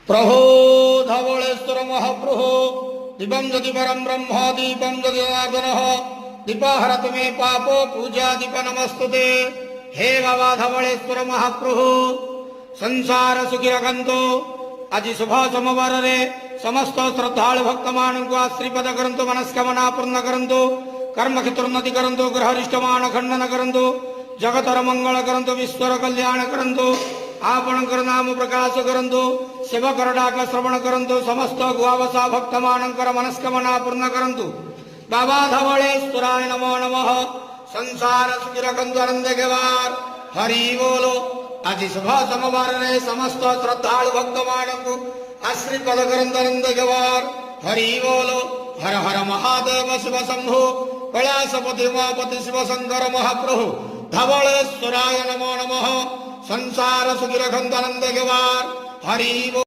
प्रभो धवलेश्वर महाप्रभो दीपं दधि परम ब्रह्म दीपं दधि जनार्दनः दीपहरतु मे पापो पूजा दीप नमस्तुते। हे बाबा धवलेश्वर महाप्रभु संसार सुखी रखंतु। आज शुभ सोमवार रे समस्त श्रद्धालु भक्त मानक आश्रीपद करंतु, मनस्कामना पूर्ण करंतु, कर्म क्षेत्रोन्नति करंतु, ग्रहरिष्टमान खंडन करंतु, जगतर मंगल करंतु, विश्वर कल्याण करंतु, आपणकर नाम प्रकाश करंतु, सेवकर डाक श्रवण करंतु, समस्त गुआवसा भक्त मानकर मनस्कामना पूर्ण करंतु। बाबा धवलेश्वराय नमो नमः। संसार सुखी रखंतु, आनंद गेवार हरि बोलो। आज शुभ सोमवार रे समस्त श्रद्धालु भक्त मानक आश्रीपद करंतु, आनंद गेवार हरि बोलो। हर हर महादेव शिव शंभो कैलासपति उमापति शिव शंकर महाप्रभु धवलेश्वराय नमो नमः। संसार सुखी रखंतु, आनंद गेवार हरि बोलो।